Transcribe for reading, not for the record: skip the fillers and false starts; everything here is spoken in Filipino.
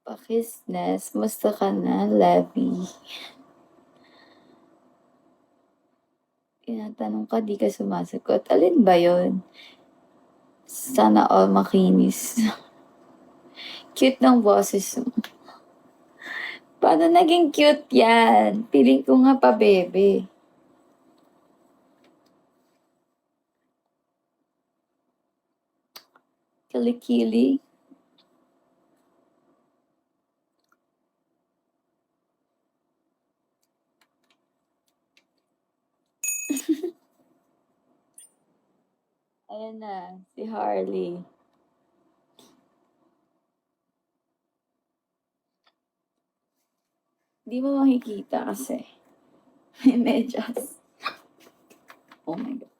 Pakisnes, musta ka na, Levi? Tinatanong ka, di ka sumasagot. Alin ba yon? Sana all makinis. Cute ng boses mo. Paano naging cute yan? Piling ko nga pa, bebe. Kilikili. Ayan na, si Harley. Di mo makikita kasi. May medyas. Oh my God.